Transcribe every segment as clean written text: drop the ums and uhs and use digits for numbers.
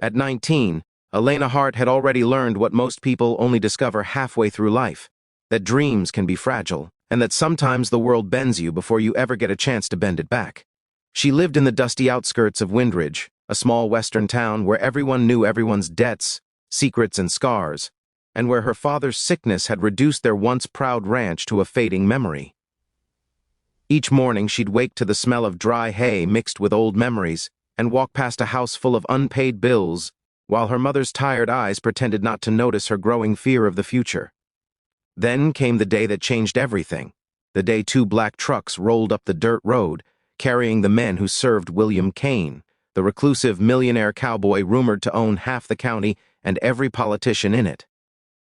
At 19, Elena Hart had already learned what most people only discover halfway through life, that dreams can be fragile, and that sometimes the world bends you before you ever get a chance to bend it back. She lived in the dusty outskirts of Windridge, a small western town where everyone knew everyone's debts, secrets, and scars, and where her father's sickness had reduced their once proud ranch to a fading memory. Each morning she'd wake to the smell of dry hay mixed with old memories and walk past a house full of unpaid bills, while her mother's tired eyes pretended not to notice her growing fear of the future. Then came the day that changed everything, the day two black trucks rolled up the dirt road, carrying the men who served William Kane, the reclusive millionaire cowboy rumored to own half the county and every politician in it.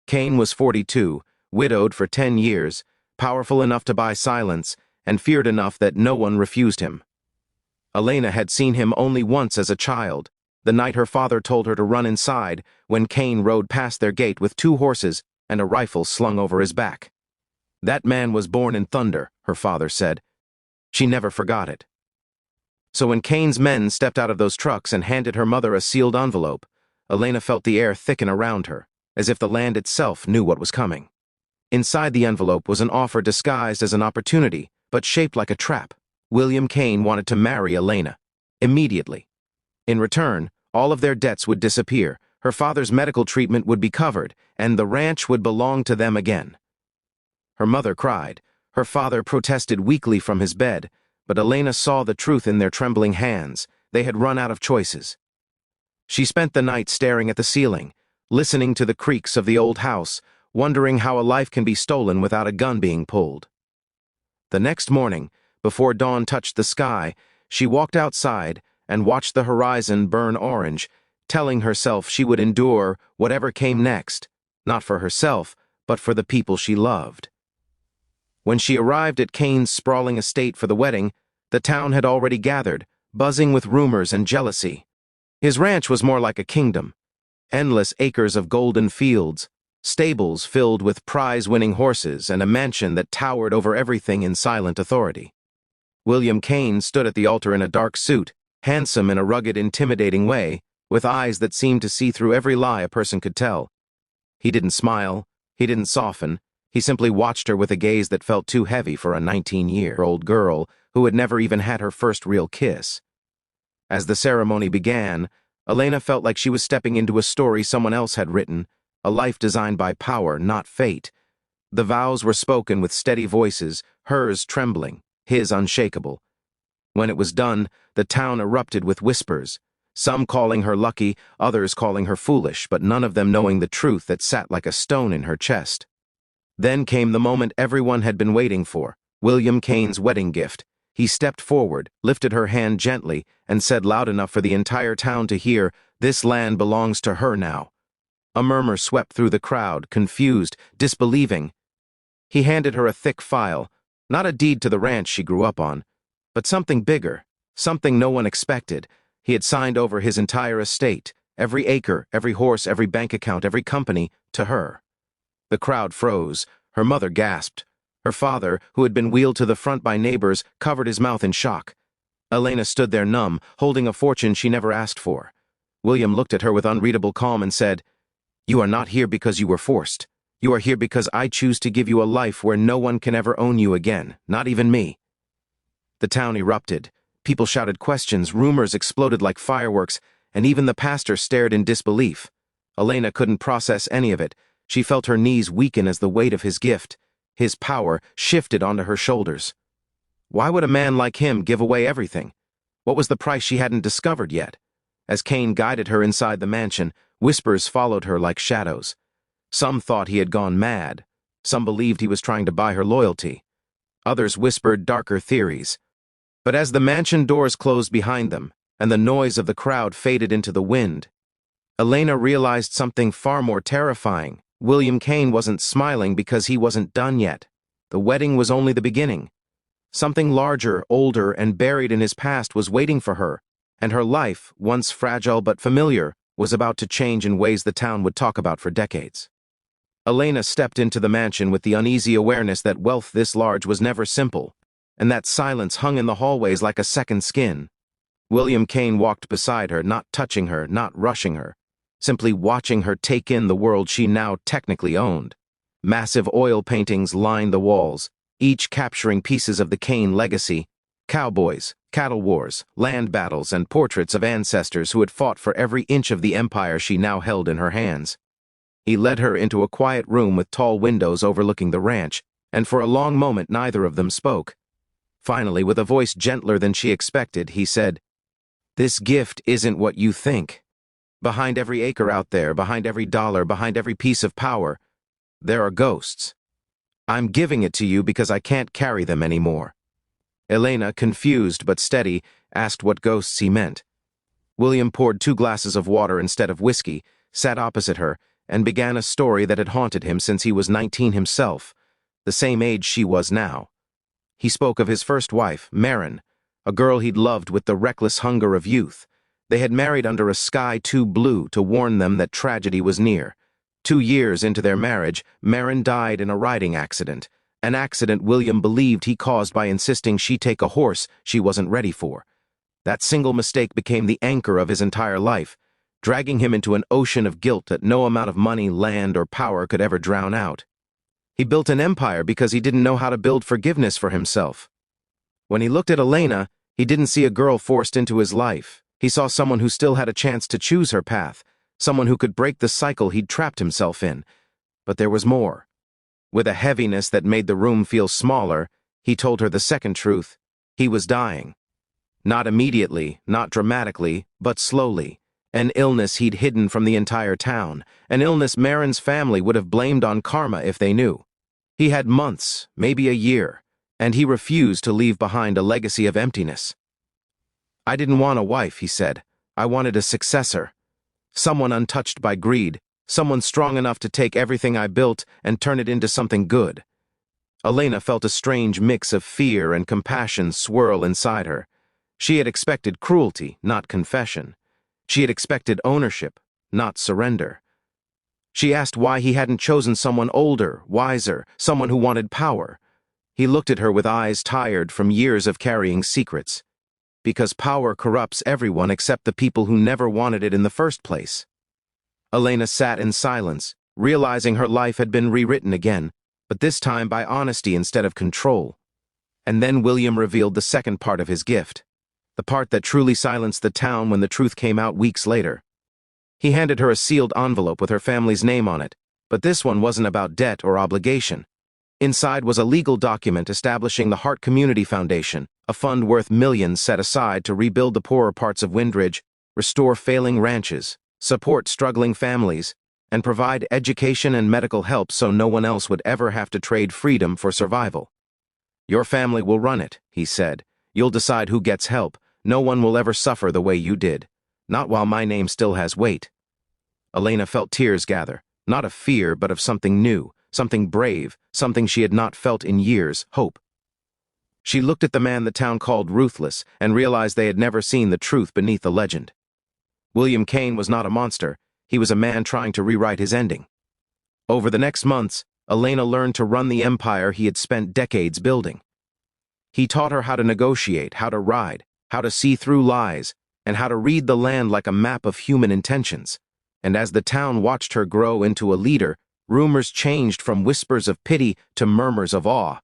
Kane was 42, widowed for 10 years, powerful enough to buy silence, and feared enough that no one refused him. Elena had seen him only once as a child, the night her father told her to run inside when Kane rode past their gate with 2 horses and a rifle slung over his back. That man was born in thunder, her father said. She never forgot it. So when Kane's men stepped out of those trucks and handed her mother a sealed envelope, Elena felt the air thicken around her, as if the land itself knew what was coming. Inside the envelope was an offer disguised as an opportunity, but shaped like a trap. William Kane wanted to marry Elena, immediately. In return, all of their debts would disappear, her father's medical treatment would be covered, and the ranch would belong to them again. Her mother cried. Her father protested weakly from his bed, but Elena saw the truth in their trembling hands. They had run out of choices. She spent the night staring at the ceiling, listening to the creaks of the old house, wondering how a life can be stolen without a gun being pulled. The next morning, before dawn touched the sky, she walked outside and watched the horizon burn orange, telling herself she would endure whatever came next, not for herself, but for the people she loved. When she arrived at Kane's sprawling estate for the wedding, the town had already gathered, buzzing with rumors and jealousy. His ranch was more like a kingdom, endless acres of golden fields, stables filled with prize-winning horses, and a mansion that towered over everything in silent authority. William Kane stood at the altar in a dark suit, handsome in a rugged, intimidating way, with eyes that seemed to see through every lie a person could tell. He didn't smile, he didn't soften, he simply watched her with a gaze that felt too heavy for a 19-year-old girl who had never even had her first real kiss. As the ceremony began, Elena felt like she was stepping into a story someone else had written, a life designed by power, not fate. The vows were spoken with steady voices, hers trembling, his unshakable. When it was done, the town erupted with whispers, some calling her lucky, others calling her foolish, but none of them knowing the truth that sat like a stone in her chest. Then came the moment everyone had been waiting for, William Kane's wedding gift. He stepped forward, lifted her hand gently, and said loud enough for the entire town to hear, "This land belongs to her now." A murmur swept through the crowd, confused, disbelieving. He handed her a thick file, not a deed to the ranch she grew up on, but something bigger, something no one expected. He had signed over his entire estate, every acre, every horse, every bank account, every company, to her. The crowd froze. Her mother gasped. Her father, who had been wheeled to the front by neighbors, covered his mouth in shock. Elena stood there numb, holding a fortune she never asked for. William looked at her with unreadable calm and said, "You are not here because you were forced. You are here because I choose to give you a life where no one can ever own you again, not even me." The town erupted. People shouted questions, rumors exploded like fireworks, and even the pastor stared in disbelief. Elena couldn't process any of it. She felt her knees weaken as the weight of his gift, his power, shifted onto her shoulders. Why would a man like him give away everything? What was the price she hadn't discovered yet? As Kane guided her inside the mansion, whispers followed her like shadows. Some thought he had gone mad. Some believed he was trying to buy her loyalty. Others whispered darker theories. But as the mansion doors closed behind them, and the noise of the crowd faded into the wind, Elena realized something far more terrifying. William Kane wasn't smiling because he wasn't done yet. The wedding was only the beginning. Something larger, older, and buried in his past was waiting for her, and her life, once fragile but familiar, was about to change in ways the town would talk about for decades. Elena stepped into the mansion with the uneasy awareness that wealth this large was never simple, and that silence hung in the hallways like a second skin. William Kane walked beside her, not touching her, not rushing her, simply watching her take in the world she now technically owned. Massive oil paintings lined the walls, each capturing pieces of the Kane legacy: cowboys, cattle wars, land battles, and portraits of ancestors who had fought for every inch of the empire she now held in her hands. He led her into a quiet room with tall windows overlooking the ranch, and for a long moment neither of them spoke. Finally, with a voice gentler than she expected, he said, "This gift isn't what you think. Behind every acre out there, behind every dollar, behind every piece of power, there are ghosts. I'm giving it to you because I can't carry them anymore." Elena, confused but steady, asked what ghosts he meant. William poured 2 glasses of water instead of whiskey, sat opposite her, and began a story that had haunted him since he was 19 himself, the same age she was now. He spoke of his first wife, Marin, a girl he'd loved with the reckless hunger of youth. They had married under a sky too blue to warn them that tragedy was near. 2 years into their marriage, Marin died in a riding accident, an accident William believed he caused by insisting she take a horse she wasn't ready for. That single mistake became the anchor of his entire life, dragging him into an ocean of guilt that no amount of money, land, or power could ever drown out. He built an empire because he didn't know how to build forgiveness for himself. When he looked at Elena, he didn't see a girl forced into his life. He saw someone who still had a chance to choose her path, someone who could break the cycle he'd trapped himself in. But there was more. With a heaviness that made the room feel smaller, he told her the second truth: he was dying. Not immediately, not dramatically, but slowly. An illness he'd hidden from the entire town, an illness Marin's family would have blamed on karma if they knew. He had months, maybe a year, and he refused to leave behind a legacy of emptiness. "I didn't want a wife," he said. "I wanted a successor. Someone untouched by greed, someone strong enough to take everything I built and turn it into something good." Elena felt a strange mix of fear and compassion swirl inside her. She had expected cruelty, not confession. She had expected ownership, not surrender. She asked why he hadn't chosen someone older, wiser, someone who wanted power. He looked at her with eyes tired from years of carrying secrets. Because power corrupts everyone except the people who never wanted it in the first place. Elena sat in silence, realizing her life had been rewritten again, but this time by honesty instead of control. And then William revealed the second part of his gift, the part that truly silenced the town when the truth came out weeks later. He handed her a sealed envelope with her family's name on it, but this one wasn't about debt or obligation. Inside was a legal document establishing the Heart Community Foundation, a fund worth millions set aside to rebuild the poorer parts of Windridge, restore failing ranches, support struggling families, and provide education and medical help so no one else would ever have to trade freedom for survival. "Your family will run it," he said. "You'll decide who gets help. No one will ever suffer the way you did. Not while my name still has weight." Elena felt tears gather, not of fear but of something new, something brave, something she had not felt in years: hope. She looked at the man the town called ruthless and realized they had never seen the truth beneath the legend. William Kane was not a monster. He was a man trying to rewrite his ending. Over the next months, Elena learned to run the empire he had spent decades building. He taught her how to negotiate, how to ride, how to see through lies, and how to read the land like a map of human intentions. And as the town watched her grow into a leader, rumors changed from whispers of pity to murmurs of awe.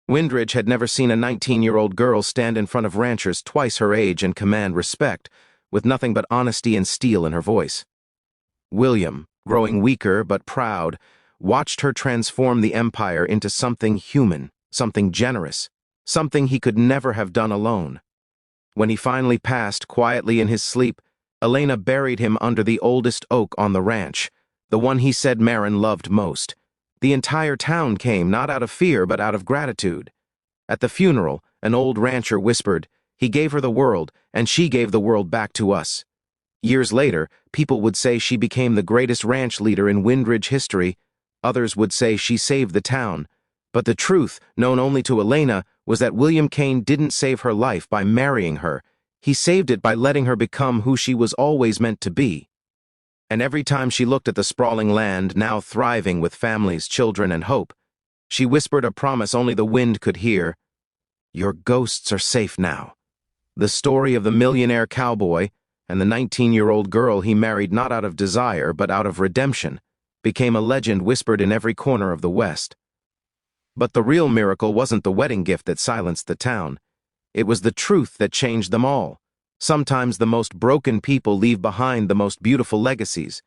Windridge had never seen a 19-year-old girl stand in front of ranchers twice her age and command respect, with nothing but honesty and steel in her voice. William, growing weaker but proud, watched her transform the empire into something human, something generous, something he could never have done alone. When he finally passed quietly in his sleep, Elena buried him under the oldest oak on the ranch, the one he said Marin loved most. The entire town came, not out of fear but out of gratitude. At the funeral, an old rancher whispered, "He gave her the world, and she gave the world back to us." Years later, people would say she became the greatest ranch leader in Windridge history. Others would say she saved the town. But the truth, known only to Elena, was that William Kane didn't save her life by marrying her. He saved it by letting her become who she was always meant to be. And every time she looked at the sprawling land, now thriving with families, children, and hope, she whispered a promise only the wind could hear: "Your ghosts are safe now." The story of the millionaire cowboy and the 19-year-old girl he married not out of desire but out of redemption became a legend whispered in every corner of the West. But the real miracle wasn't the wedding gift that silenced the town. It was the truth that changed them all. Sometimes the most broken people leave behind the most beautiful legacies,